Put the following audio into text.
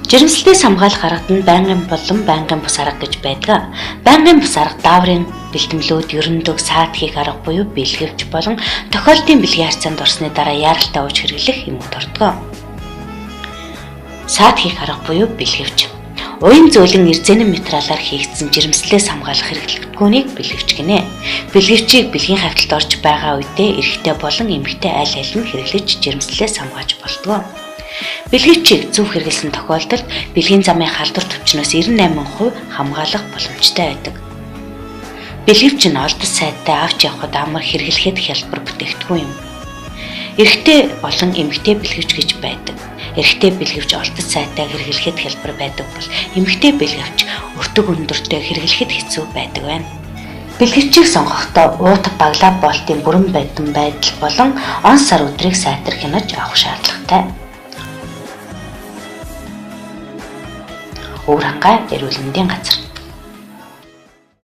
Жирэмслэлтээс хамгаалах аргад нь байнгын болон байнгын бус арга гэж байдаг. Байнгын бус арга дааврын бэлтгэлүүд, ерөндөг, саад хийх арга буюу бэлгэвч болон тохиолдолтын бэлгийн харьцаанд орсны дараа яаралтай ууж хэрэглэх юмуд ордог. Саад хийх арга буюу бэлгэвч. Уян зөөлөн эрзэнэн материалаар хийгдсэн жирэмслэлээс хамгаалах хэрэглэгдэхүүнийг бэлгэвч гинэ. Бэлгэвчийг бэлгийн хавталд орж байгаа үедээ эрэгтэй болон эмэгтэй аль аль нь хэрэглэж жирэмслэлээс хамгааж болдог. Бэлгэвчийг зөв хэрэглэсэн тохиолдолд бэлгийн замын халдвар төвчнөөс 98% хамгаалах боломжтой байдаг. Бэлгэвч нь олдос сайдтай авч явхад амар хэрэглэхэд хялбар бүтээгдэхүүн юм. Эрэгтэй болон эмэгтэй бэлгэвч гэж байдаг. Эрэгтэй бэлгэвч олдос сайдтай хэрэглэхэд хялбар байдаг бол эмэгтэй бэлгэвч өртөг өндөртэй хэрэглэхэд хэцүү байдаг байна. Бэлгэвчийг сонгохдоо уутав баглаа болтын бүрэн байдсан байдал болон он сар өдрийг сайтар хянаж авах шаардлагатай. Өвөр хангай эрүүл мэндийн газар.